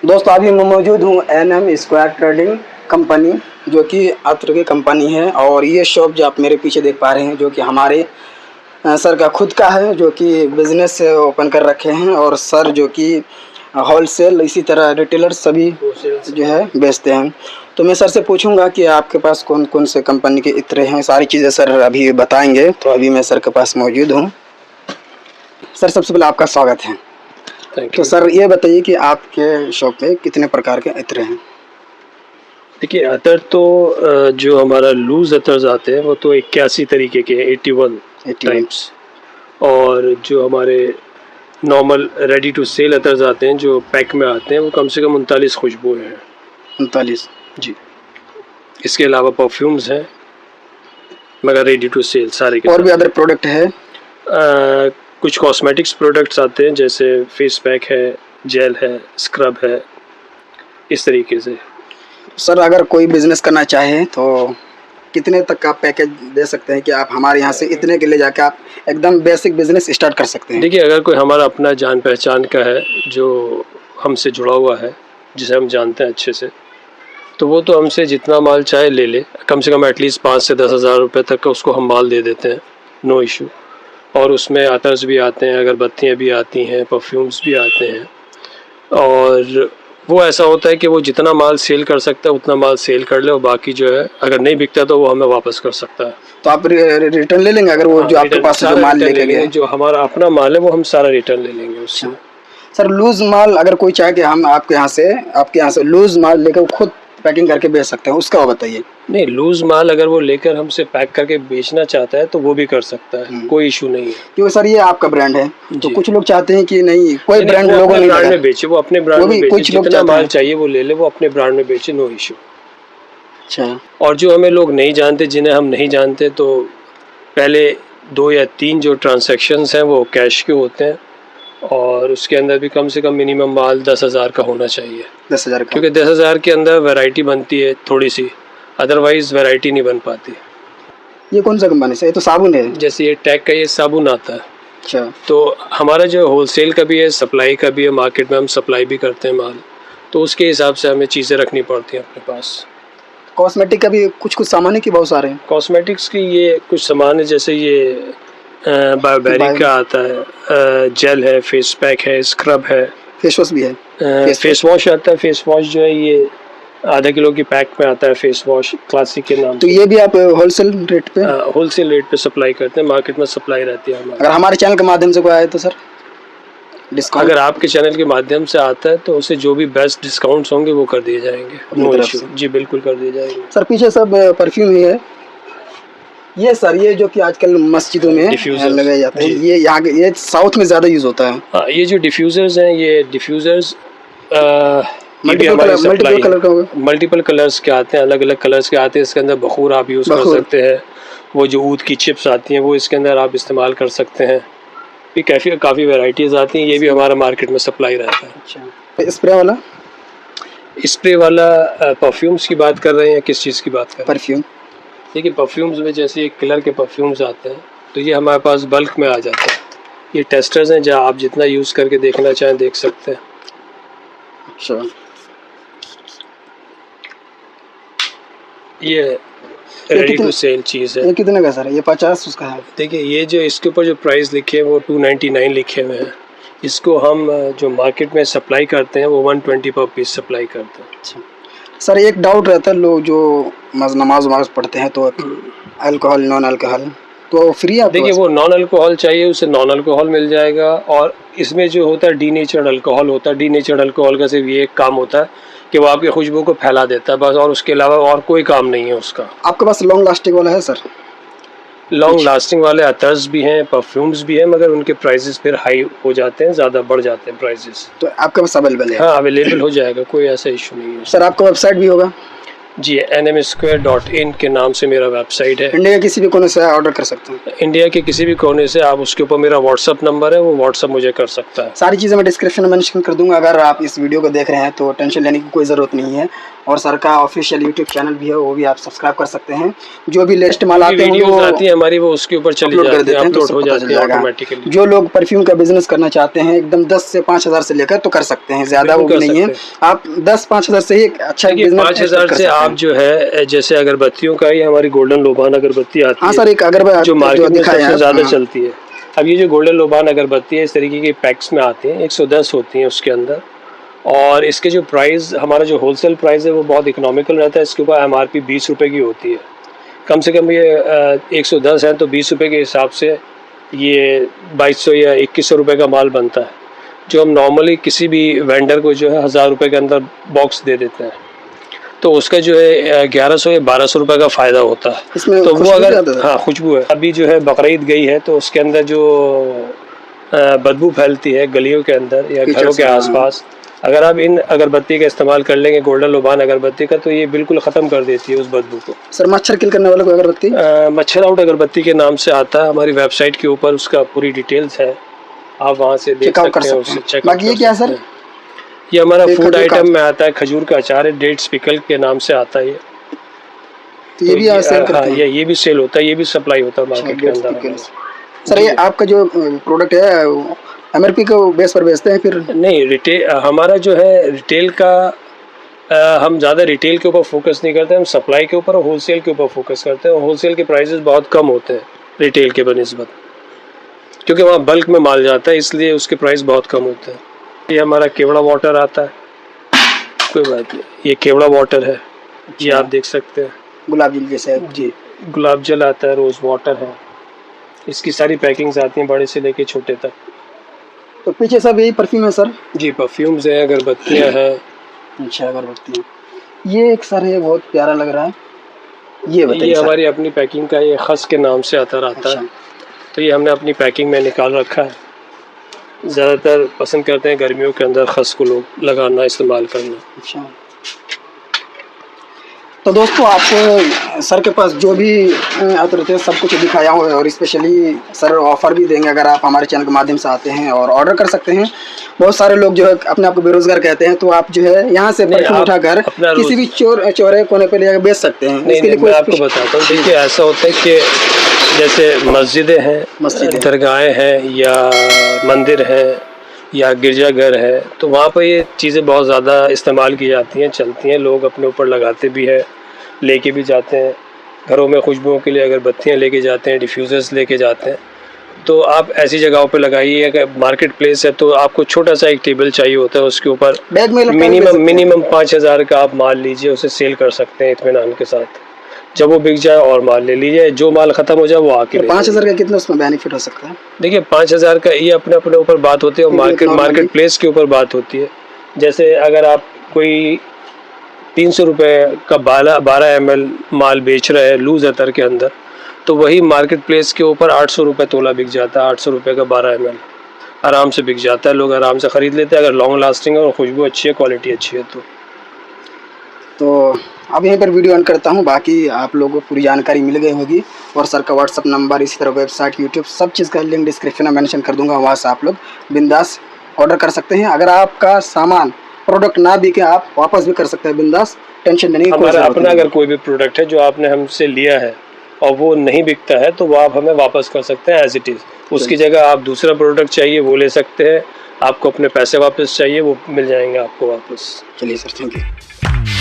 दोस्तों अभी मैं मौजूद हूँ NM स्क्वायर ट्रेडिंग कंपनी, जो कि अत्र की कंपनी है। और ये शॉप जो आप मेरे पीछे देख पा रहे हैं, जो कि हमारे सर का खुद का है, जो कि बिज़नेस ओपन कर रखे हैं। और सर जो कि होलसेल, इसी तरह रिटेलर सभी जो है बेचते हैं। तो मैं सर से पूछूंगा कि आपके पास कौन कौन से कंपनी के इत्र हैं, सारी चीज़ें सर अभी बताएंगे। तो अभी मैं सर के पास मौजूद हूँ। सर सबसे पहले आपका स्वागत है। तो सर ये बताइए कि आपके शॉप में कितने प्रकार के इत्र हैं? देखिए, अतर तो जो हमारा लूज अतर्स आते हैं वो तो 81 तरीके के हैं, 81 टाइप्स। और जो हमारे नॉर्मल रेडी टू सेल अतर्स आते हैं जो पैक में आते हैं वो कम से कम 39 खुशबुएं हैं। 39 जी। इसके अलावा परफ्यूम्स हैं, मगर रेडी टू सेल सारे के। और भी अदर प्रोडक्ट है? कुछ कॉस्मेटिक्स प्रोडक्ट्स आते हैं, जैसे फेस पैक है, जेल है, स्क्रब है, इस तरीके से। सर अगर कोई बिज़नेस करना चाहे तो कितने तक का पैकेज दे सकते हैं कि आप हमारे यहाँ से इतने के ले जाके आप एकदम बेसिक बिजनेस स्टार्ट कर सकते हैं? देखिए, अगर कोई हमारा अपना जान पहचान का है जो हमसे जुड़ा हुआ है, जिसे हम जानते हैं अच्छे से, तो वो तो हमसे जितना माल चाहे ले ले। कम से कम एटलीस्ट 5 से 10 हज़ार रुपये तक का उसको हम माल दे देते हैं, नो इशू। और उसमें अतर्स भी आते हैं, अगरबत्तियाँ भी आती हैं, परफ्यूम्स भी आते हैं। और वो ऐसा होता है कि वो जितना माल सेल कर सकता है उतना माल सेल कर ले, और बाकी जो है अगर नहीं बिकता तो वो हमें वापस कर सकता है। तो आप रिटर्न ले लेंगे अगर वो जो आपके पास जो माल लेके गए? जो हमारा अपना माल है वो हम सारा रिटर्न ले लेंगे उससे। सर लूज माल अगर कोई चाहे कि हम आपके यहाँ से लूज माल लेकर खुद पैकिंग करके बेच सकते हैं, उसका बताइए। नहीं, लूज माल अगर वो लेकर हमसे पैक करके बेचना चाहता है तो वो भी कर सकता है, कोई इशू नहीं है। क्योंकि सर ये आपका ब्रांड है, तो कुछ लोग चाहते हैं कि नहीं कोई ब्रांड लोगों ने ब्रांड में बेचे, वो अपने ब्रांड में बेचे, कुछ लोग जितना माल चाहिए वो ले ले, वो अपने ब्रांड में बेचे, नो इशू। अच्छा। और जो हमें लोग नहीं जानते, जिन्हें हम नहीं जानते, तो पहले 2 या 3 जो ट्रांसैक्शंस हैं वो कैश के होते हैं, और उसके अंदर भी कम से कम मिनिमम माल 10,000 का होना चाहिए। 10,000 का? क्योंकि 10,000 के अंदर वैरायटी बनती है थोड़ी सी, अदरवाइज वैरायटी नहीं बन पाती। ये कौन सा कंपनी से? ये तो साबुन है। जैसे ये टैग का ये साबुन आता है। अच्छा। तो हमारा जो होलसेल का भी है, सप्लाई का भी है, मार्केट में हम सप्लाई भी करते हैं माल, तो उसके हिसाब से हमें चीज़ें रखनी पड़ती हैं अपने पास। कॉस्मेटिक का भी कुछ सामान है कि बहुत सारे हैं? कॉस्मेटिक्स की ये कुछ सामान है, जैसे ये बायोबेरिक का आता है, जेल है, फेस पैक है, स्क्रब है, फेस वॉश भी है। फेस वॉश आता है। फेस वॉश जो है ये आधा किलो की पैक में आता है, फेस वॉश क्लासिक के नाम। तो ये भी आप होलसेल रेट पे? होलसेल रेट पे सप्लाई करते हैं, मार्केट में सप्लाई रहती है हमारी। अगर हमारे चैनल के माध्यम से कोई आए तो सर डिस्काउंट? अगर आपके चैनल के माध्यम से आता है तो उसे जो भी बेस्ट डिस्काउंट्स होंगे वो कर दिए जाएंगे, नो इशू। जी बिल्कुल कर दिए जाएंगे। सर पीछे सब परफ्यूम ही है। ये सर ये जो कि आजकल मस्जिदों में लगाए जाते हैं, ये यहाँ ये साउथ में ज़्यादा यूज़ होता है। हाँ, ये जो डिफ्यूज़र्स हैं, ये डिफ्यूज़र्स मल्टीपल कलर्स के आते हैं, अलग अलग कलर्स के आते हैं। इसके अंदर बखूर आप यूज़ कर सकते हैं, वो जो ऊद की चिप्स आती हैं वो इसके अंदर आप इस्तेमाल कर सकते हैं। ये काफ़ी वैराइटीज़ आती हैं, ये भी हमारा मार्केट में सप्लाई रहता है। अच्छा। स्प्रे वाला परफ्यूम्स की बात कर रहे हैं या किस चीज़ की बात कर रहे हैं? परफ्यूम। देखिए, परफ्यूम्स में जैसे एक किलर के परफ्यूम्स आते हैं, तो ये हमारे पास बल्क में आ जाते हैं। ये टेस्टर्स हैं, जहाँ आप जितना यूज़ करके देखना चाहें देख सकते हैं। अच्छा। ये रेडी टू सेल चीज़ है। ये कितने का सर? ये 50 उसका है। देखिए, ये जो इसके ऊपर जो प्राइस लिखे हैं वो 299 लिखे हुए हैं। इसको हम जो मार्केट में सप्लाई करते हैं वो 120 पर पीस सप्लाई करते हैं। अच्छा सर, एक डाउट रहता है, लोग जो नमाज पढ़ते हैं तो अल्कोहल नॉन अल्कोहल तो फ्री है? देखिए, वो नॉन अल्कोहल चाहिए उसे नॉन अल्कोहल मिल जाएगा। और इसमें जो होता है डीनेचर्ड अल्कोहल होता है। डीनेचर्ड अल्कोहल का सिर्फ ये एक काम होता है कि वो आपकी खुशबू को फैला देता है बस, और उसके अलावा और कोई काम नहीं है उसका। आपके पास लॉन्ग लास्टिंग वाला है सर? लॉन्ग लास्टिंग वाले अतर्स भी हैं, परफ्यूम्स भी हैं, मगर उनके प्राइसेस फिर हाई हो जाते हैं, ज़्यादा बढ़ जाते हैं प्राइसेस। तो आपके पास अवेलेबल है? हाँ, अवेलेबल हो जाएगा, कोई ऐसा इशू नहीं है। सर आपका वेबसाइट भी होगा? जी, nmsquare.in के नाम से मेरा वेबसाइट है। इंडिया के किसी भी कोने से ऑर्डर कर सकते हैं? इंडिया के किसी भी कोने से आप, उसके ऊपर मेरा व्हाट्सअप नंबर है, वो व्हाट्सअप मुझे कर सकता है। सारी चीज़ें मैं डिस्क्रिप्शन में मेंशन कर दूंगा। अगर आप इस वीडियो को देख रहे हैं तो टेंशन लेने की कोई ज़रूरत नहीं है। और सर का ऑफिशियल यूट्यूब चैनल भी है, वो भी आप सब्सक्राइब कर सकते हैं। जो भी लेटेस्ट माल आते हैं वीडियोस आती है हमारी, वो उसके ऊपर चली अपलोड कर जाती देते है, हैं, तो अपलोड हो सबको पता जाती चल है जाएगा। ऑटोमेटिकली। जो लोग परफ्यूम का बिजनेस करना चाहते हैं, एकदम 10 से 5 हज़ार से लेकर तो कर सकते हैं, ज़्यादा वो भी नहीं है। आप 10-5 हज़ार से ही एक अच्छा बिजनेस 5,000 से आप जो है, जैसे अगरबत्तियों का ही हमारी गोल्डन लोबान अगरबत्ती आती है। हाँ सर, एक अगरबत्ती जो मार्केट में दिखाया सबसे है, ज़्यादा हाँ। चलती है। अब ये जो गोल्डन लोबान अगरबत्ती है, इस तरीके के पैक्स में आते हैं, 110 होती हैं उसके अंदर। और इसके जो प्राइस, हमारा जो होलसेल प्राइस है वो बहुत इकोनॉमिकल रहता है। इसके ऊपर MRP 20 रुपये की होती है। कम से कम ये 110 है तो 20 रुपये के हिसाब से ये 2200 या 2100 रुपये का माल बनता है, जो हम नॉर्मली किसी भी वेंडर को जो है 1000 रुपये के अंदर बॉक्स दे देते हैं। तो उसका जो है 1100 या 1200 रुपये का फ़ायदा होता है। इसमें तो वो अगर, ज़्यादा हाँ, खुशबू है। अभी जो है बकरीद गई है तो उसके अंदर जो बदबू फैलती है गलियों के अंदर या घरों के आसपास, अगर आप इन अगरबत्ती का इस्तेमाल कर लेंगे, गोल्डन लोबान अगरबत्ती का, तो ये बिल्कुल ख़त्म कर देती है उस बदबू को। सर मच्छर किल करने वाला कोई अगरबत्ती? मच्छर आउट अगरबत्ती के नाम से आता है। हमारी वेबसाइट के ऊपर उसका पूरी डिटेल्स है, आप वहाँ से देख सकते हैं, उससे चेक। बाकी ये क्या है सर? ये हमारा फूड आइटम में आता है, खजूर का अचार है, डेट्स पिकल के नाम से आता है ये। तो ये भी सेल करते हैं? ये भी सेल होता है, ये भी सप्लाई होता है मार्केट के अंदर। सर ये आपका जो प्रोडक्ट है MRP को बेस पर बेचते हैं फिर? नहीं, रिटेल हमारा जो है रिटेल का, हम ज़्यादा रिटेल के ऊपर फोकस नहीं करते, हम सप्लाई के ऊपर और होलसेल के ऊपर फोकस करते हैं। होलसेल के प्राइसेस बहुत कम होते हैं रिटेल के बनिस्बत, क्योंकि वहाँ बल्क में माल जाता है, इसलिए उसके प्राइस बहुत कम होते हैं। ये हमारा केवड़ा वाटर आता है, कोई बात नहीं, ये केवड़ा वाटर है, ये आप देख सकते हैं। गुलाब जल जैसे? जी, गुलाब जल आता है, रोज़ वाटर है, इसकी सारी पैकिंग्स आती हैं, बड़े से लेके छोटे तक। तो पीछे सब यही परफ्यूम है सर? जी, परफ्यूम्स हैं, अगरबत्तियाँ हैं। अच्छा, अगरबत्तियाँ। ये एक सर है, बहुत प्यारा लग रहा है, ये बताइए। ये हमारी अपनी पैकिंग का, ये खस के नाम से आता रहता है। तो ये हमने अपनी पैकिंग में निकाल रखा है। ज़्यादातर पसंद करते हैं गर्मियों के अंदर खस को लोग लगाना, इस्तेमाल करना। अच्छा, तो दोस्तों आप सर के पास जो भी अतर थे सब कुछ दिखाया हुआ है, और स्पेशली सर ऑफ़र भी देंगे अगर आप हमारे चैनल के माध्यम से आते हैं और ऑर्डर कर सकते हैं। बहुत सारे लोग जो है अपने आप को बेरोजगार कहते हैं, तो आप जो है यहाँ से परफ्यूम उठाकर किसी भी चौराहे कोने पे लेकर बेच सकते हैं। इसके लिए मैं आपको बताता हूँ। देखिए, ऐसा होता है कि जैसे मस्जिदें हैं, दरगाहें हैं, या मंदिर हैं, या गिरजाघर है, तो वहाँ पर ये चीज़ें बहुत ज़्यादा इस्तेमाल की जाती हैं, चलती हैं। लोग अपने ऊपर लगाते भी हैं, लेके भी जाते हैं। घरों में खुशबुओं के लिए अगरबत्तियाँ लेके जाते हैं, डिफ्यूज़र्स लेके जाते हैं। तो आप ऐसी जगहों पे लगाइए। अगर मार्केट प्लेस है तो आपको छोटा सा एक टेबल चाहिए होता है, उसके ऊपर मिनिमम 5,000 का आप माल लीजिए, उसे सेल कर सकते हैं इत्मीनान के साथ। जब वो बिक जाए और माल ले लीजिए, जो माल ख़त्म हो जाए वो आके। 5,000 का कितना उसमें बेनिफिट हो सकता है? देखिए, 5,000 का ये अपने अपने ऊपर बात होती है, और मार्केट प्लेस के ऊपर बात होती है। जैसे अगर आप कोई 300 रुपये का 12 ml माल बेच रहे हैं लूज अतर के अंदर, तो वही मार्केट प्लेस के ऊपर 800 रुपये तोला बिक जाता है। 800 रुपये का 12 ml आराम से बिक जाता है, लोग आराम से ख़रीद लेते हैं, अगर लॉन्ग लास्टिंग है और खुशबू अच्छी है, क्वालिटी अच्छी है तो। अब यहीं पर वीडियो ऑन करता हूँ। बाकी आप लोगों को पूरी जानकारी मिल गई होगी, और सर का व्हाट्सअप नंबर, इसी तरह वेबसाइट, यूट्यूब, सब चीज़ का लिंक डिस्क्रिप्शन में मेंशन कर दूंगा, वहाँ से आप लोग बिंदास ऑर्डर कर सकते हैं। अगर आपका सामान प्रोडक्ट ना बिके, आप वापस भी कर सकते हैं बिंदास, टेंशन लेने की कोई ज़रूरत नहीं। हमारा अपना अगर कोई भी प्रोडक्ट है जो आपने हमसे लिया है और वो नहीं बिकता है, तो वो आप हमें वापस कर सकते हैं एज इट इज़। उसकी जगह आप दूसरा प्रोडक्ट चाहिए वो ले सकते हैं, आपको अपने पैसे वापस चाहिए वो मिल जाएंगे आपको वापस। चलिए सर, थैंक यू।